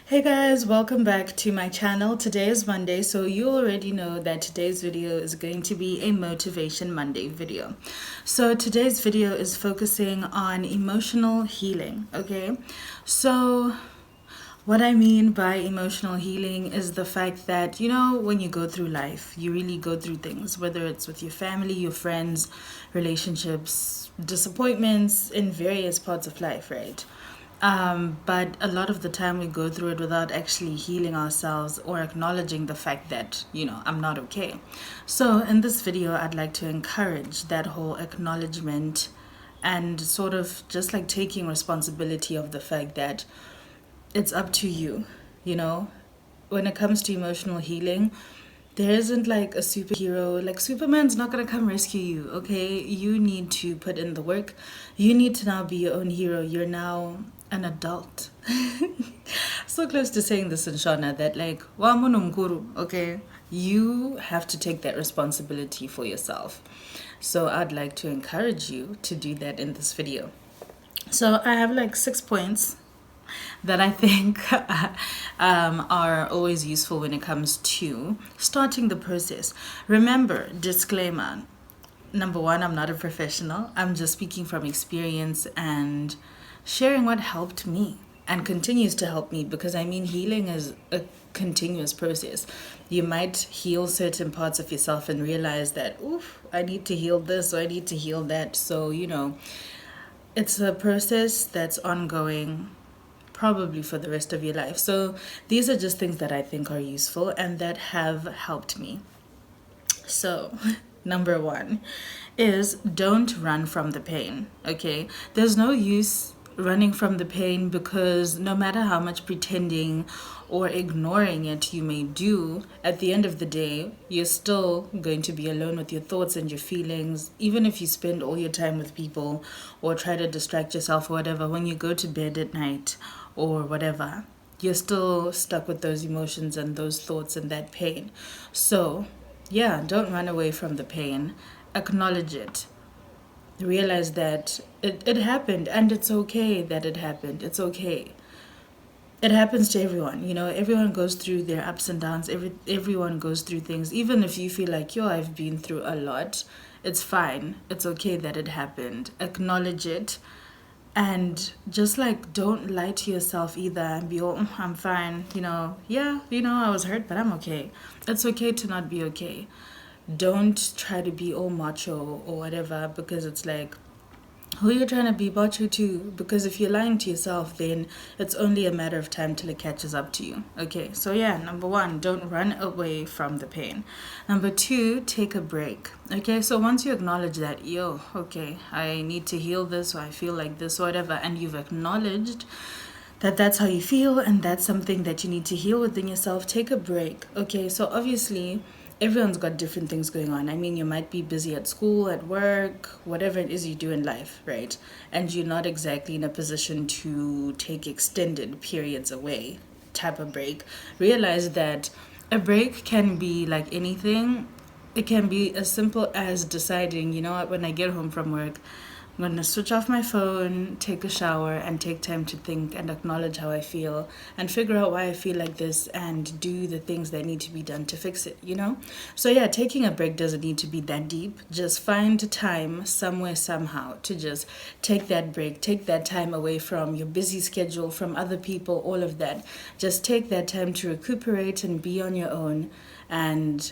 Hey guys, welcome back to my channel. Today is Monday, so you already know that today's video is going to be a Motivation Monday video. So today's video is focusing on emotional healing, okay? So what I mean by emotional healing is the fact that, when you go through life, you really go through things, whether it's with your family, your friends, relationships, disappointments in various parts of life, right? But a lot of the time we go through it without actually healing ourselves or acknowledging the fact that, I'm not okay. So in this video, I'd like to encourage that whole acknowledgement and sort of just like taking responsibility of the fact that it's up to you, you know? When it comes to emotional healing, there isn't like a superhero. Like Superman's not gonna come rescue you, okay? You need to put in the work. You need to now be your own hero. You're now an adult. So close to saying this in Shona that like wamunumkuru, okay? You have to take that responsibility for yourself. So I'd like to encourage you to do that in this video. So I have like 6 points that I think are always useful when it comes to starting the process. Remember, disclaimer. Number one, I'm not a professional. I'm just speaking from experience and sharing what helped me and continues to help me, because I mean, healing is a continuous process. You might heal certain parts of yourself and realize that, oof, I need to heal this or I need to heal that. So, it's a process that's ongoing, probably for the rest of your life. So these are just things that I think are useful and that have helped me. So, number one is don't run from the pain, okay? There's no use running from the pain, because no matter how much pretending or ignoring it you may do, at the end of the day, you're still going to be alone with your thoughts and your feelings. Even if you spend all your time with people or try to distract yourself or whatever, when you go to bed at night or whatever, you're still stuck with those emotions and those thoughts and that pain. So, yeah, don't run away from the pain. Acknowledge it. Realize that it happened, and it's okay that it happened. It's okay. It happens to everyone. Everyone goes through their ups and downs. Everyone goes through things. Even if you feel like, yo, I've been through a lot, it's fine. It's okay that it happened. Acknowledge it. And just like, don't lie to yourself either and be, oh, I'm fine. Yeah, I was hurt, but I'm okay. It's okay to not be okay. Don't try to be all macho or whatever, because it's like, who are you trying to be macho to? Because if you're lying to yourself, then it's only a matter of time till it catches up to you. Okay, so yeah, number one, don't run away from the pain. Number two, take a break. Okay, so once you acknowledge that, yo, okay, I need to heal this, or I feel like this, or whatever, and you've acknowledged that that's how you feel and that's something that you need to heal within yourself, take a break. Okay, so obviously everyone's got different things going on. I mean, you might be busy at school, at work, whatever it is you do in life, right? And you're not exactly in a position to take extended periods away type of break. Realize that a break can be like anything. It can be as simple as deciding, you know what, when I get home from work, I'm going to switch off my phone, take a shower, and take time to think and acknowledge how I feel and figure out why I feel like this and do the things that need to be done to fix it? So, yeah, taking a break doesn't need to be that deep. Just find time somewhere, somehow, to just take that break, take that time away from your busy schedule, from other people, all of that. Just take that time to recuperate and be on your own. And,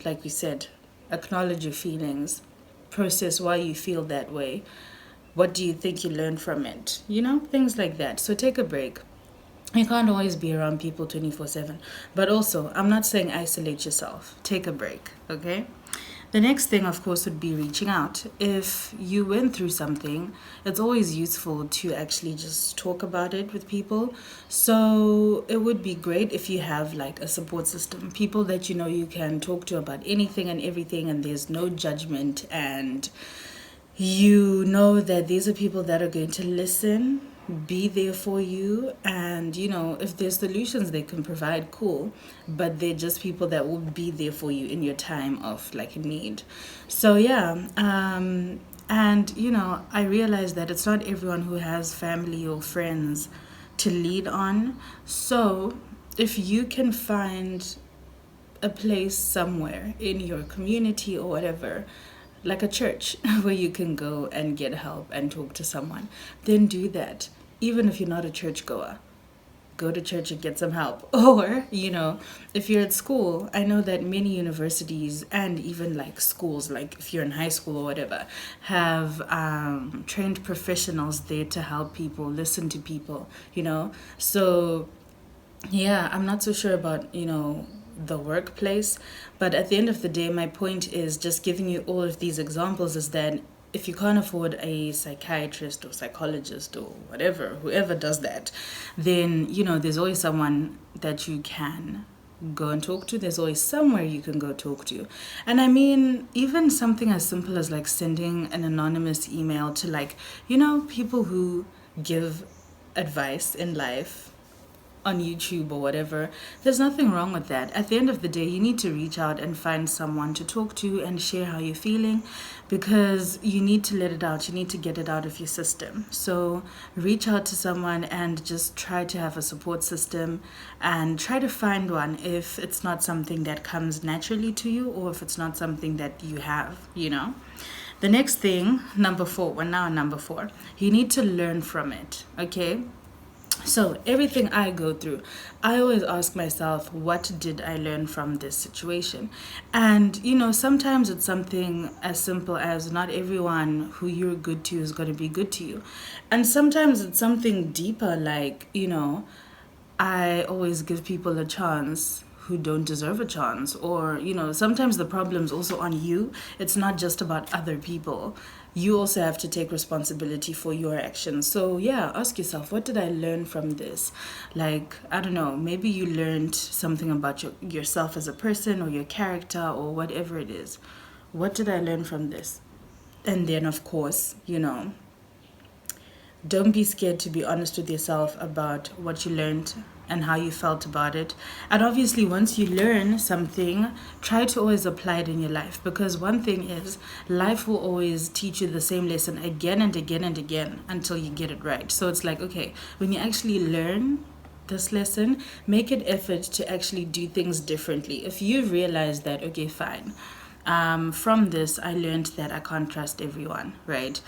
like we said, acknowledge your feelings, process why you feel that way. What do you think you learned from it? Things like that. So take a break. You can't always be around people 24/7. But also, I'm not saying isolate yourself. Take a break, okay? The next thing, of course, would be reaching out. If you went through something, it's always useful to actually just talk about it with people. So it would be great if you have like a support system, people that you can talk to about anything and everything, and there's no judgment, and you know that these are people that are going to listen, be there for you, and if there's solutions they can provide, cool, but they're just people that will be there for you in your time of like need. So yeah, and I realize that it's not everyone who has family or friends to lead on. So if you can find a place somewhere in your community or whatever, like a church where you can go and get help and talk to someone, then do that. Even if you're not a churchgoer, go to church and get some help. Or, if you're at school, I know that many universities and even like schools, like if you're in high school or whatever, have trained professionals there to help people, listen to people. So yeah, I'm not so sure about, the workplace. But at the end of the day, my point is just giving you all of these examples is that if you can't afford a psychiatrist or psychologist or whatever, whoever does that, then, there's always someone that you can go and talk to. There's always somewhere you can go talk to. And I mean, even something as simple as like sending an anonymous email to like, people who give advice in life on YouTube or whatever, there's nothing wrong with that. At the end of the day, you need to reach out and find someone to talk to and share how you're feeling, because you need to let it out. You need to get it out of your system. So reach out to someone and just try to have a support system, and try to find one if it's not something that comes naturally to you, or if it's not something that you have. The next thing, number 4, we're now on number 4, you need to learn from it. Okay, so everything I go through, I always ask myself, what did I learn from this situation? And, sometimes it's something as simple as not everyone who you're good to is going to be good to you. And sometimes it's something deeper, like, I always give people a chance who don't deserve a chance. Or, sometimes the problem's also on you. It's not just about other people. You also have to take responsibility for your actions. So yeah, ask yourself, what did I learn from this? Like, I don't know, maybe you learned something about yourself as a person or your character or whatever it is. What did I learn from this? And then, of course, don't be scared to be honest with yourself about what you learned and how you felt about it. And obviously, once you learn something, try to always apply it in your life. Because one thing is, life will always teach you the same lesson again and again and again until you get it right. So it's like, okay, when you actually learn this lesson, make an effort to actually do things differently. If you realize that, okay, fine, from this, I learned that I can't trust everyone, right?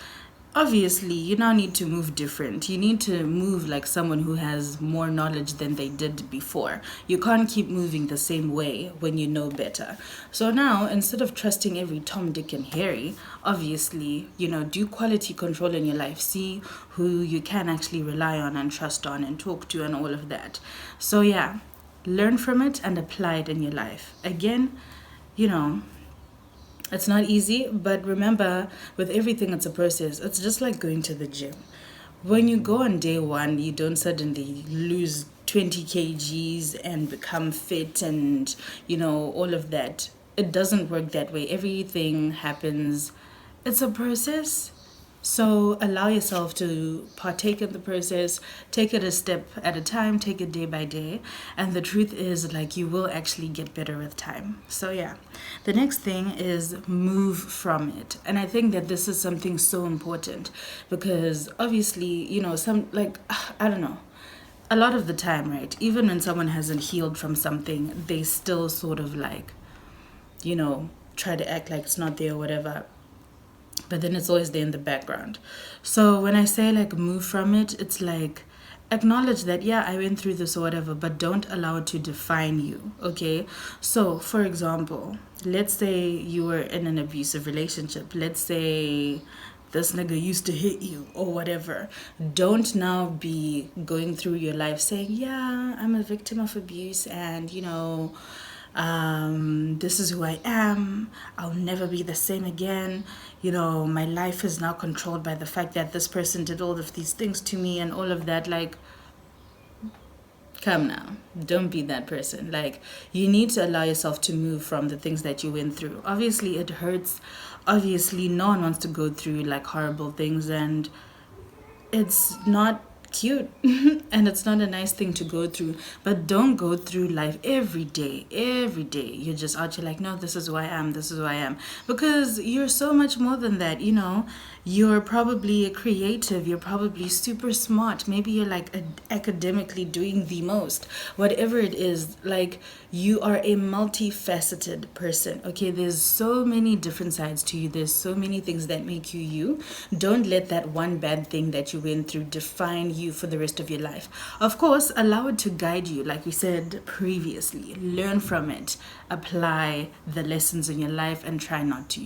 Obviously, you now need to move different. You need to move like someone who has more knowledge than they did before. You can't keep moving the same way when you know better. So now, instead of trusting every Tom, Dick, and Harry, obviously, do quality control in your life. See who you can actually rely on and trust on and talk to and all of that. So yeah, learn from it and apply it in your life. Again, it's not easy, but remember, with everything, it's a process. It's just like going to the gym. When you go on day 1, you don't suddenly lose 20 kgs and become fit and, all of that. It doesn't work that way. Everything happens. It's a process. So allow yourself to partake in the process, take it a step at a time, take it day by day. And the truth is, like, you will actually get better with time. So yeah, the next thing is move from it. And I think that this is something so important because obviously, I don't know, a lot of the time, right, even when someone hasn't healed from something, they still sort of like, try to act like it's not there or whatever. But then it's always there in the background. So when I say like move from it, it's like acknowledge that, yeah, I went through this or whatever, but don't allow it to define you, okay? So, for example, let's say you were in an abusive relationship. Let's say this nigga used to hit you or whatever. Don't now be going through your life saying, yeah, I'm a victim of abuse and, this is who I am. I'll never be the same again. My life is now controlled by the fact that this person did all of these things to me and all of that. Like, come now, don't be that person. Like, you need to allow yourself to move from the things that you went through. Obviously, it hurts. Obviously, no one wants to go through like horrible things, and it's not cute and it's not a nice thing to go through, but don't go through life every day you're just out, you're like, no, this is who I am, this is who I am, because you're so much more than that. You're probably a creative, you're probably super smart, maybe you're like academically doing the most, whatever it is. Like, you are a multifaceted person, okay? There's so many different sides to you, there's so many things that make you you. Don't let that one bad thing that you went through define you for the rest of your life. Of course, allow it to guide you, like we said previously. Learn from it, apply the lessons in your life, and try not to,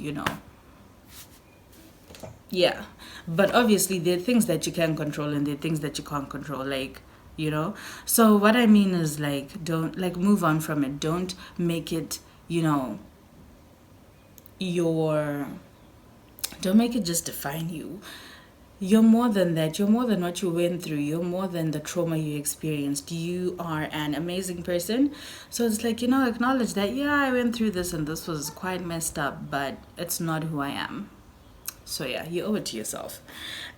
yeah. But obviously, there are things that you can control and there are things that you can't control, like, So, what I mean is, like, don't, like, move on from it. Don't make it, your, don't make it just define you. You're more than that. You're more than what you went through. You're more than the trauma you experienced. You are an amazing person. So it's like, acknowledge that, yeah, I went through this and this was quite messed up, but it's not who I am. So yeah, you owe it to yourself.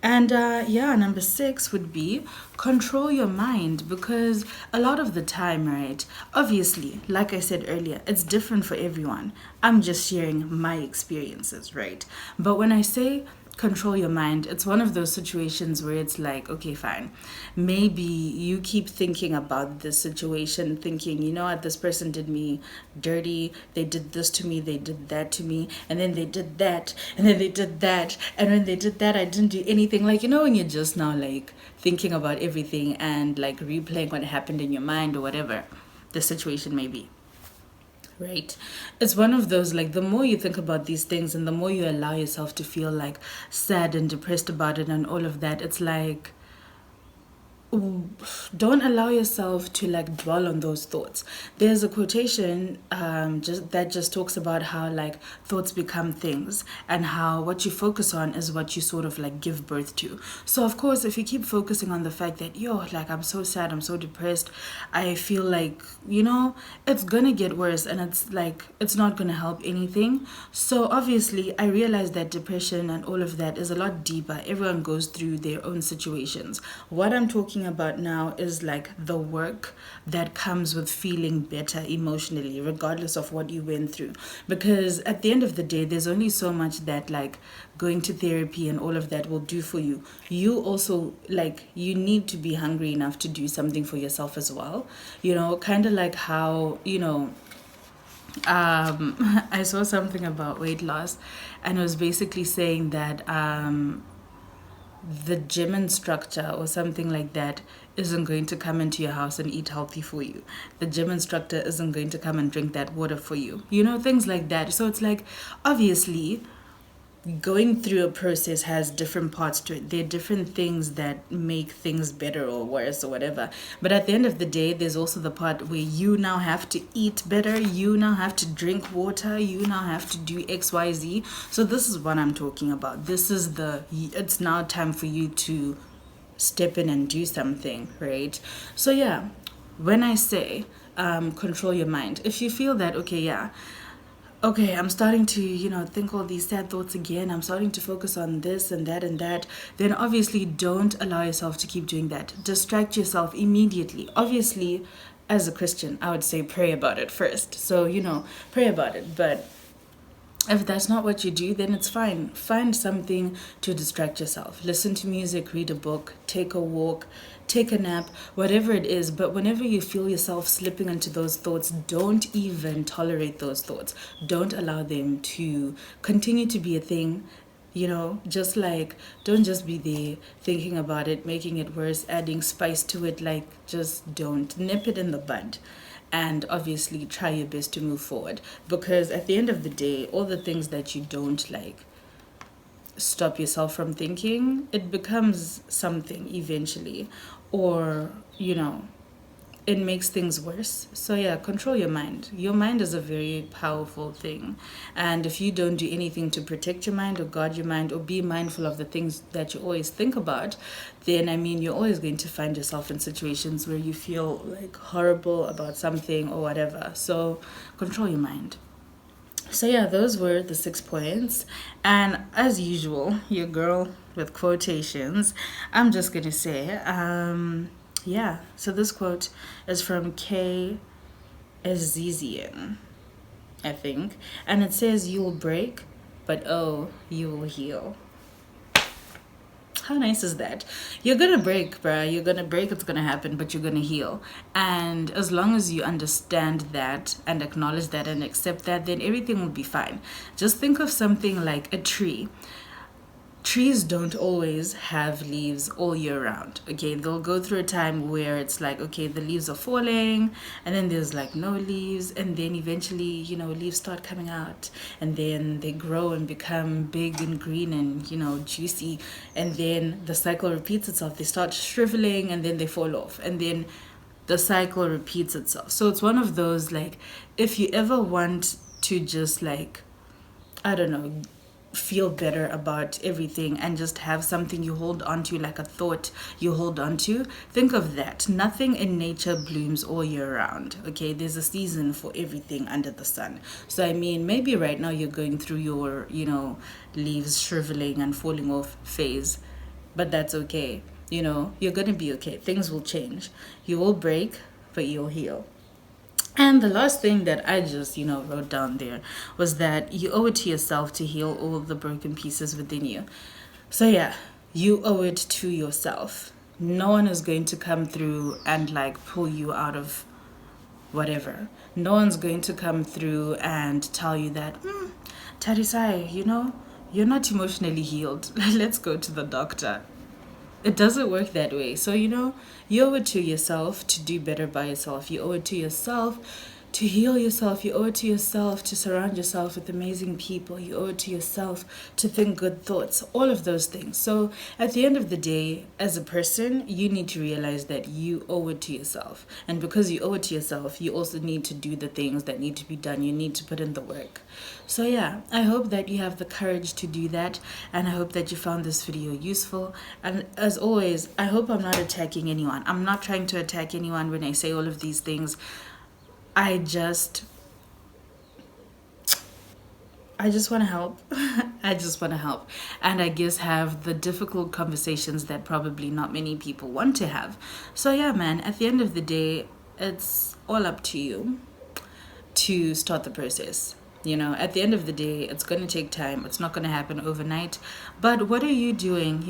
And yeah, number 6 would be control your mind, because a lot of the time, right, obviously, like I said earlier, it's different for everyone. I'm just sharing my experiences, right? But when I say control your mind, it's one of those situations where it's like, okay, fine, maybe you keep thinking about this situation, thinking, you know what, this person did me dirty, they did this to me, they did that to me, and then they did that, and then they did that, and when they did that, I didn't do anything. Like, when you're just now like thinking about everything and like replaying what happened in your mind, or whatever the situation may be, right? It's one of those, like, the more you think about these things and the more you allow yourself to feel like sad and depressed about it and all of that, it's like, don't allow yourself to like dwell on those thoughts. There's a quotation just talks about how like thoughts become things, and how what you focus on is what you sort of like give birth to. So of course, if you keep focusing on the fact that, like, I'm so sad, I'm so depressed, I feel like, it's gonna get worse, and it's like, it's not gonna help anything. So obviously I realize that depression and all of that is a lot deeper. Everyone goes through their own situations. What I'm talking about now is like the work that comes with feeling better emotionally, regardless of what you went through. Because at the end of the day, there's only so much that like going to therapy and all of that will do for you. You also, like, you need to be hungry enough to do something for yourself as well. Kind of like how, I saw something about weight loss, and it was basically saying that the gym instructor or something like that isn't going to come into your house and eat healthy for you. The gym instructor isn't going to come and drink that water for you. Things like that. So it's like, obviously, going through a process has different parts to it. There are different things that make things better or worse or whatever. But at the end of the day, there's also the part where you now have to eat better. You now have to drink water. You now have to do X, Y, Z. So this is what I'm talking about. It's now time for you to step in and do something, right? So yeah, when I say control your mind, if you feel that, okay, I'm starting to, think all these sad thoughts again, I'm starting to focus on this and that, then obviously don't allow yourself to keep doing that. Distract yourself immediately. Obviously, as a Christian, I would say pray about it first. So, pray about it. But if that's not what you do, then it's fine. Find something to distract yourself. Listen to music, read a book, take a walk, take a nap, whatever it is. But whenever you feel yourself slipping into those thoughts, don't even tolerate those thoughts. Don't allow them to continue to be a thing. Just like, don't just be there thinking about it, making it worse, adding spice to it. Like, just don't. Nip it in the bud. And obviously try your best to move forward, because at the end of the day, all the things that you don't like stop yourself from thinking, it becomes something eventually, or it makes things worse. So yeah, control your mind. Your mind is a very powerful thing, and if you don't do anything to protect your mind or guard your mind or be mindful of the things that you always think about, then you're always going to find yourself in situations where you feel like horrible about something or whatever. So control your mind. So yeah, those were the 6 points. And as usual, your girl with quotations, I'm just gonna say, yeah. So this quote is from K. Azizian, I think, and it says, "You'll break, but oh, you will heal." How nice is that? You're gonna break, bruh. You're gonna break, it's gonna happen, but you're gonna heal. And as long as you understand that and acknowledge that and accept that, then everything will be fine. Just think of something like a tree. Trees don't always have leaves all year round. Okay, they'll go through a time where it's like, okay, the leaves are falling, and then there's like no leaves, and then eventually, leaves start coming out, and then they grow and become big and green and, juicy, and then the cycle repeats itself. They start shriveling, and then they fall off, and then the cycle repeats itself. So it's one of those, like, if you ever want to just, like, I don't know, feel better about everything and just have something you hold on to, like a thought you hold on to, think of that. Nothing in nature blooms all year round. Okay, there's a season for everything under the sun. So I mean, maybe right now you're going through your, leaves shriveling and falling off phase, but that's okay. You're gonna be okay. Things will change. You will break, but you'll heal. And the last thing that I just, wrote down there was that you owe it to yourself to heal all of the broken pieces within you. So, yeah, you owe it to yourself. No one is going to come through and like pull you out of whatever. No one's going to come through and tell you that, Tarisai, you're not emotionally healed. Let's go to the doctor. It doesn't work that way. So, you owe it to yourself to do better by yourself. You owe it to yourself to heal yourself. You owe it to yourself to surround yourself with amazing people. You owe it to yourself to think good thoughts, all of those things. So at the end of the day, as a person, you need to realize that you owe it to yourself. And because you owe it to yourself, you also need to do the things that need to be done. You need to put in the work. So yeah, I hope that you have the courage to do that. And I hope that you found this video useful. And as always, I hope I'm not attacking anyone. I'm not trying to attack anyone when I say all of these things. I just want to help. I just want to help. And I guess have the difficult conversations that probably not many people want to have. So yeah, man, at the end of the day, it's all up to you to start the process. At the end of the day, it's going to take time. It's not going to happen overnight. But what are you doing?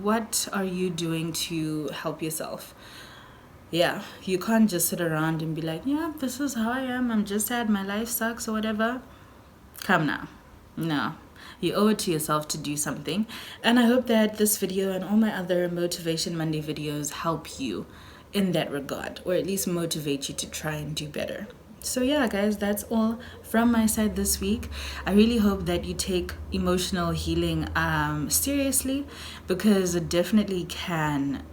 What are you doing to help yourself? Yeah, you can't just sit around and be like, yeah, this is how I am. I'm just sad. My life sucks or whatever. Come now. No. You owe it to yourself to do something. And I hope that this video and all my other Motivation Monday videos help you in that regard, or at least motivate you to try and do better. So yeah, guys, that's all from my side this week. I really hope that you take emotional healing seriously, because it definitely can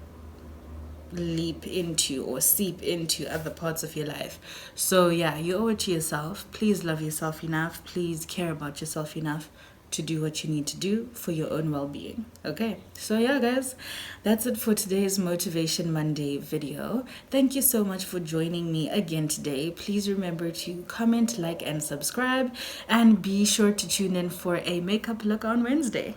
leap into or seep into other parts of your life. So yeah, you owe it to yourself. Please love yourself enough. Please care about yourself enough to do what you need to do for your own well-being. Okay, so yeah, guys, that's it for today's Motivation Monday video. Thank you so much for joining me again today. Please remember to comment, like, and subscribe, and be sure to tune in for a makeup look on Wednesday.